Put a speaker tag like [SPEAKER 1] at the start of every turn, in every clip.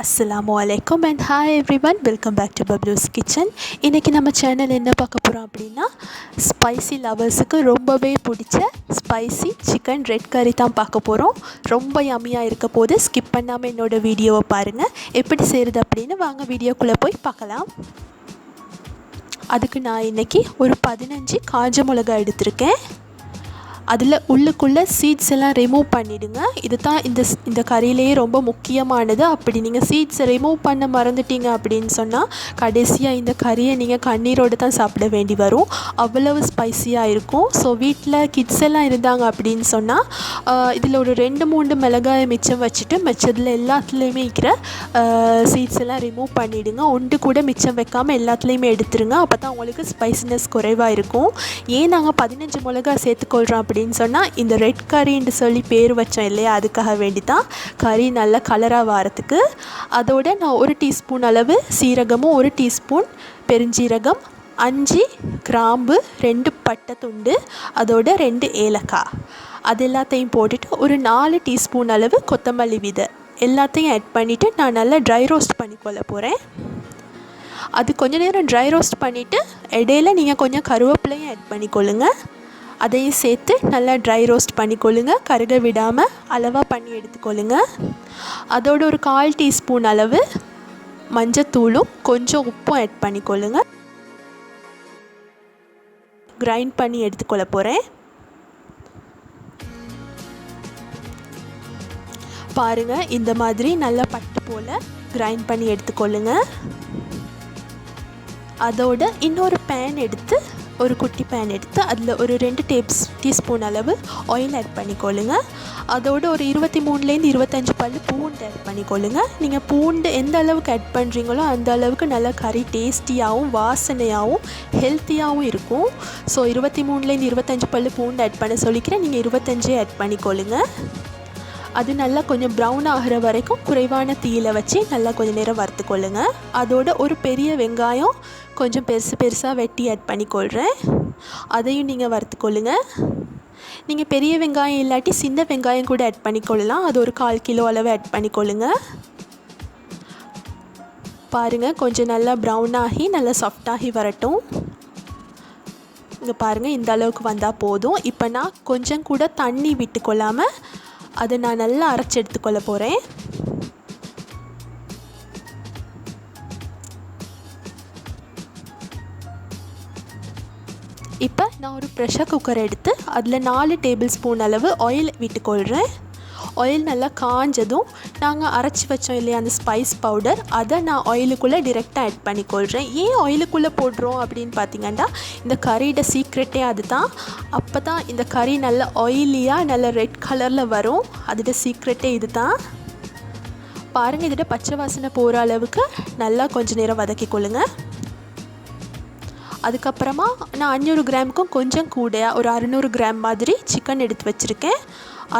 [SPEAKER 1] Assalamualaikum and hi everyone, welcome back to Bablu's Kitchen. இன்னைக்கு நம்ம channel என்ன பார்க்க போறோம் அப்படினா ஸ்பைசி லவர்ஸ்க்கு ரொம்பவே பிடிச்ச ஸ்பைசி சிக்கன் ரெட் கரி தான் பார்க்க போறோம். ரொம்ப யம்மியா இருக்க போது ஸ்கிப் பண்ணாம என்னோட வீடியோவை பாருங்க. எப்படி செய்யறது அப்படினு வாங்க வீடியோக்குள்ள போய் பார்க்கலாம். அதுக்கு நான் இன்னைக்கு ஒரு 15 காஞ்ச மிளகாய் எடுத்துர்க்கேன். அதில் உள்ளுக்குள்ள சீட்ஸ் எல்லாம் ரிமூவ் பண்ணிடுங்க. இது தான் இந்த கறியிலேயே ரொம்ப முக்கியமானது. அப்படி நீங்கள் சீட்ஸை ரிமூவ் பண்ண மறந்துட்டீங்க அப்படின்னு சொன்னால் கடைசியாக இந்த கறியை நீங்கள் கண்ணீரோடு தான் சாப்பிட வேண்டி வரும். அவ்வளவு ஸ்பைசியாக இருக்கும். ஸோ வீட்டில் கிட்ஸ் எல்லாம் இருந்தாங்க அப்படின்னு சொன்னால் இதில் ஒரு 2-3 மிளகாயை மிச்சம் வச்சுட்டு மிச்சத்தில் எல்லாத்துலேயுமே இருக்கிற சீட்ஸ் எல்லாம் ரிமூவ் பண்ணிவிடுங்க. ஒன்று கூட மிச்சம் வைக்காமல் எல்லாத்துலேயுமே எடுத்துருங்க. அப்போ தான் உங்களுக்கு ஸ்பைசினஸ் குறைவாக இருக்கும். ஏன் நாங்கள் 15 மிளகாய் சேர்த்துக்கொள்கிறோம் அப்படின்னு சொன்னால் இந்த ரெட் கறின்னு சொல்லி பேர் வச்சோம் இல்லையா, அதுக்காக வேண்டி தான் கறி நல்ல கலராக வரத்துக்கு. அதோட நான் 1 டீஸ்பூன் அளவு சீரகமும் 1 டீஸ்பூன் பெருஞ்சீரகம், 5 கிராம்பு, 2 பட்டை துண்டு, அதோட 2 ஏலக்காய் அது எல்லாத்தையும் போட்டுட்டு ஒரு 4 டீஸ்பூன் அளவு கொத்தமல்லி விதை எல்லாத்தையும் ஆட் பண்ணிவிட்டு நான் நல்லா ட்ரை ரோஸ்ட் பண்ணிக்கொள்ள போகிறேன். அது கொஞ்சம் நேரம் ட்ரை ரோஸ்ட் பண்ணிவிட்டு இடையில நீங்கள் கொஞ்சம் கருவேப்பிலையும் ஆட் பண்ணிக்கொள்ளுங்க. அதையும் சேர்த்து நல்லா ட்ரை ரோஸ்ட் பண்ணிக்கொள்ளுங்க. கருக விடாமல் அளவாக பண்ணி எடுத்துக்கொள்ளுங்க. அதோட ஒரு 1/4 டீஸ்பூன் அளவு மஞ்சத்தூளும் கொஞ்சம் உப்பும் ஆட் பண்ணிக்கொள்ளுங்க. கிரைண்ட் பண்ணி எடுத்துக்கொள்ள போகிறேன். பாருங்கள், இந்த மாதிரி நல்லா பட்டு போல் கிரைண்ட் பண்ணி எடுத்துக்கொள்ளுங்க. அதோட இன்னொரு பேன் எடுத்து ஒரு குட்டி பேன் எடுத்து அதில் ஒரு 2 டீஸ்பூன் அளவு ஆயில் ஆட் பண்ணிக்கொள்ளுங்க. அதோடு ஒரு 23லேருந்து 25 பல் பூண்டு ஆட் பண்ணிக்கொள்ளுங்க. நீங்கள் பூண்டு எந்த அளவுக்கு ஆட் பண்ணுறீங்களோ அந்த அளவுக்கு நல்லா கறி டேஸ்டியாகவும் வாசனையாகவும் ஹெல்த்தியாகவும் இருக்கும். ஸோ 23லேருந்து 25 பல் பூண்டு ஆட் பண்ண சொல்லிக்கிறேன். நீங்கள் 25 ஆட் பண்ணிக்கொள்ளுங்க. அது நல்லா கொஞ்சம் ப்ரௌன் ஆகிற வரைக்கும் குறைவான தீயில் வச்சு நல்லா கொஞ்சம் நேரம் வறுத்துக்கொள்ளுங்க. அதோட ஒரு பெரிய வெங்காயம் கொஞ்சம் பெருசாக வெட்டி ஆட் பண்ணிக்கொள்கிறேன். அதையும் நீங்கள் வறுத்துக்கொள்ளுங்க. நீங்கள் பெரிய வெங்காயம் இல்லாட்டி சின்ன வெங்காயம் கூட ஆட் பண்ணிக்கொள்ளலாம். அது ஒரு 1/4 கிலோ அளவு ஆட் பண்ணிக்கொள்ளுங்க. பாருங்கள், கொஞ்சம் நல்லா ப்ரௌன் ஆகி நல்லா சாஃப்டாகி வரட்டும். இங்கே பாருங்கள், இந்த அளவுக்கு வந்தால் போதும். இப்போ நான் கொஞ்சம் கூட தண்ணி விட்டுக்கொள்ளாமல் அதை நான் நல்லா அரைச்சி எடுத்துக்கொள்ள போகிறேன். இப்போ நான் ஒரு ப்ரெஷர் குக்கர் எடுத்து அதில் 4 டேபிள் ஸ்பூன் அளவு ஆயில் விட்டுக்கொள்கிறேன். ஆயில் நல்லா காஞ்சதும் நாங்கள் அரைச்சி வச்சோம் இல்லையா அந்த ஸ்பைஸ் பவுடர், அதை நான் ஆயிலுக்குள்ளே டிரெக்டாக ஆட் பண்ணிக்கொள்கிறேன். ஏன் ஆயிலுக்குள்ளே போடுறோம் அப்படின்னு பார்த்தீங்கன்னா இந்த கறியோட சீக்ரெட்டே அது தான். அப்போ தான் இந்த கறி நல்ல ஆயிலியாக நல்ல ரெட் கலரில் வரும். அதோட சீக்ரெட்டே இது தான். பாருங்கள், இதோட பச்சை வாசனை போகிற அளவுக்கு நல்லா கொஞ்சம் நேரம் வதக்கிக்கொள்ளுங்க. அதுக்கப்புறமா நான் 500 கிராமுக்கும் கொஞ்சம் கூட ஒரு 600 கிராம் மாதிரி சிக்கன் எடுத்து வச்சுருக்கேன்.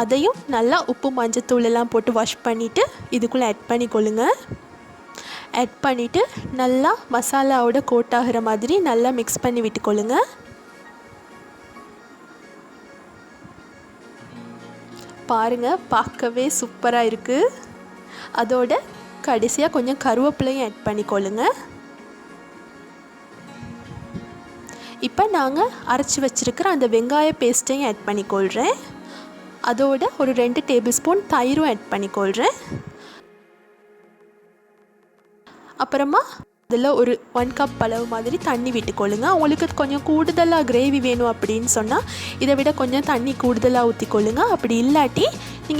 [SPEAKER 1] அதையும் நல்லா உப்பு மஞ்சத்தூள் எல்லாம் போட்டு வாஷ் பண்ணிவிட்டு இதுக்குள்ளே ஆட் பண்ணிக்கொள்ளுங்க. ஆட் பண்ணிவிட்டு நல்லா மசாலாவோட கோட் ஆகிற மாதிரி நல்லா மிக்ஸ் பண்ணி விட்டுக்கொள்ளுங்க. பாருங்கள், பார்க்கவே சூப்பராக இருக்குது. அதோட கடைசியாக கொஞ்சம் கருவேப்பிலையும் ஆட் பண்ணிக்கொள்ளுங்க. இப்போ நாங்கள் அரைச்சி வச்சுருக்கிற அந்த வெங்காய பேஸ்ட்டையும் ஆட் பண்ணிக்கொள்கிறேன். அதோட ஒரு 2 டேபிள் ஸ்பூன் தயிரும் ஆட் பண்ணிக்கொள்கிறேன். அப்புறமா அதில் ஒரு 1 கப் அளவு மாதிரி தண்ணி விட்டுக்கொள்ளுங்க. உங்களுக்கு கொஞ்சம் கூடுதலாக கிரேவி வேணும் அப்படின்னு சொன்னால் இதை விட கொஞ்சம் தண்ணி கூடுதலாக ஊற்றிக்கொள்ளுங்க. அப்படி இல்லாட்டி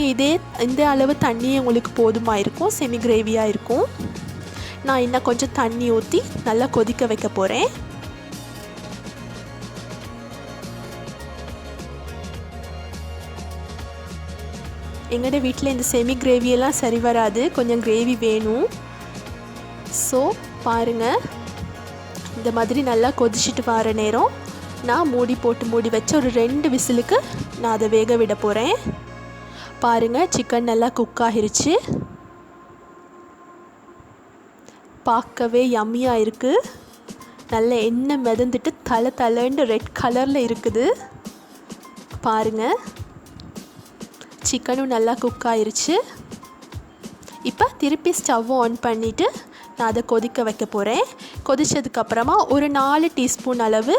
[SPEAKER 1] நீங்கள் இந்த அளவு தண்ணியே உங்களுக்கு போதுமாக இருக்கும், செமி கிரேவியாக இருக்கும். நான் இன்னும் கொஞ்சம் தண்ணி ஊற்றி நல்லா கொதிக்க வைக்க போகிறேன். எங்களோட வீட்டில் இந்த செமி கிரேவியெல்லாம் சரி வராது, கொஞ்சம் கிரேவி வேணும். ஸோ பாருங்கள், இந்த மாதிரி நல்லா கொதிச்சுட்டு வர நேரம் நான் மூடி வச்சு ஒரு 2 விசிலுக்கு நான் அதை வேக விட போகிறேன். பாருங்கள், சிக்கன் நல்லா குக் ஆகிருச்சு. பார்க்கவே யம்மியாக இருக்குது. நல்ல எண்ணெய் மிதந்துட்டு தலை ரெட் கலரில் இருக்குது. பாருங்கள், சிக்கனும் நல்லா குக் ஆயிருச்சு. இப்போ இப்போ திருப்பி ஸ்டவ் ஆன் பண்ணிவிட்டு நான் அதை கொதிக்க வைக்க போகிறேன். கொதித்ததுக்கப்புறமா ஒரு 4 டீஸ்பூன் அளவு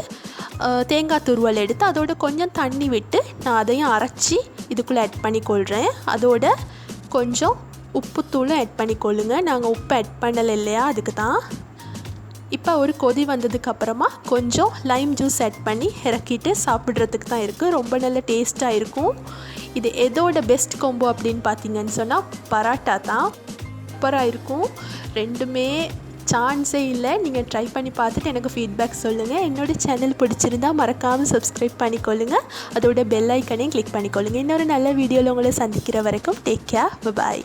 [SPEAKER 1] தேங்காய் துருவல் எடுத்து அதோட கொஞ்சம் தண்ணி விட்டு நான் அதையும் அரைச்சி இதுக்குள்ளே ஆட் பண்ணிக்கொள்கிறேன். அதோட கொஞ்சம் உப்புத்தூளும் ஆட் பண்ணிக்கொள்ளுங்க. நாங்கள் உப்பு ஆட் பண்ணலை இல்லையா, அதுக்கு தான். இப்போ ஒரு கொதி வந்ததுக்கப்புறமா கொஞ்சம் லைம் ஜூஸ் ஆட் பண்ணி இறக்கிட்டு சாப்பிட்றதுக்கு தான் இருக்குது. ரொம்ப நல்ல டேஸ்ட்டாக இருக்கும். இது எதோட பெஸ்ட் காம்போ அப்படின்னு பார்த்தீங்கன்னு சொன்னால் பராட்டா தான். சூப்பராக இருக்கும். ரெண்டுமே சான்ஸே இல்லை. நீங்கள் ட்ரை பண்ணி பார்த்துட்டு எனக்கு ஃபீட்பேக் சொல்லுங்கள். என்னோடய சேனல் பிடிச்சிருந்தா மறக்காமல் சப்ஸ்கிரைப் பண்ணிக்கொள்ளுங்கள். அதோட பெல் ஐக்கனையும் கிளிக் பண்ணிக்கொள்ளுங்கள். இன்னொரு நல்ல வீடியோவில் உங்களை சந்திக்கிற வரைக்கும் டேக் கேர், பாய்.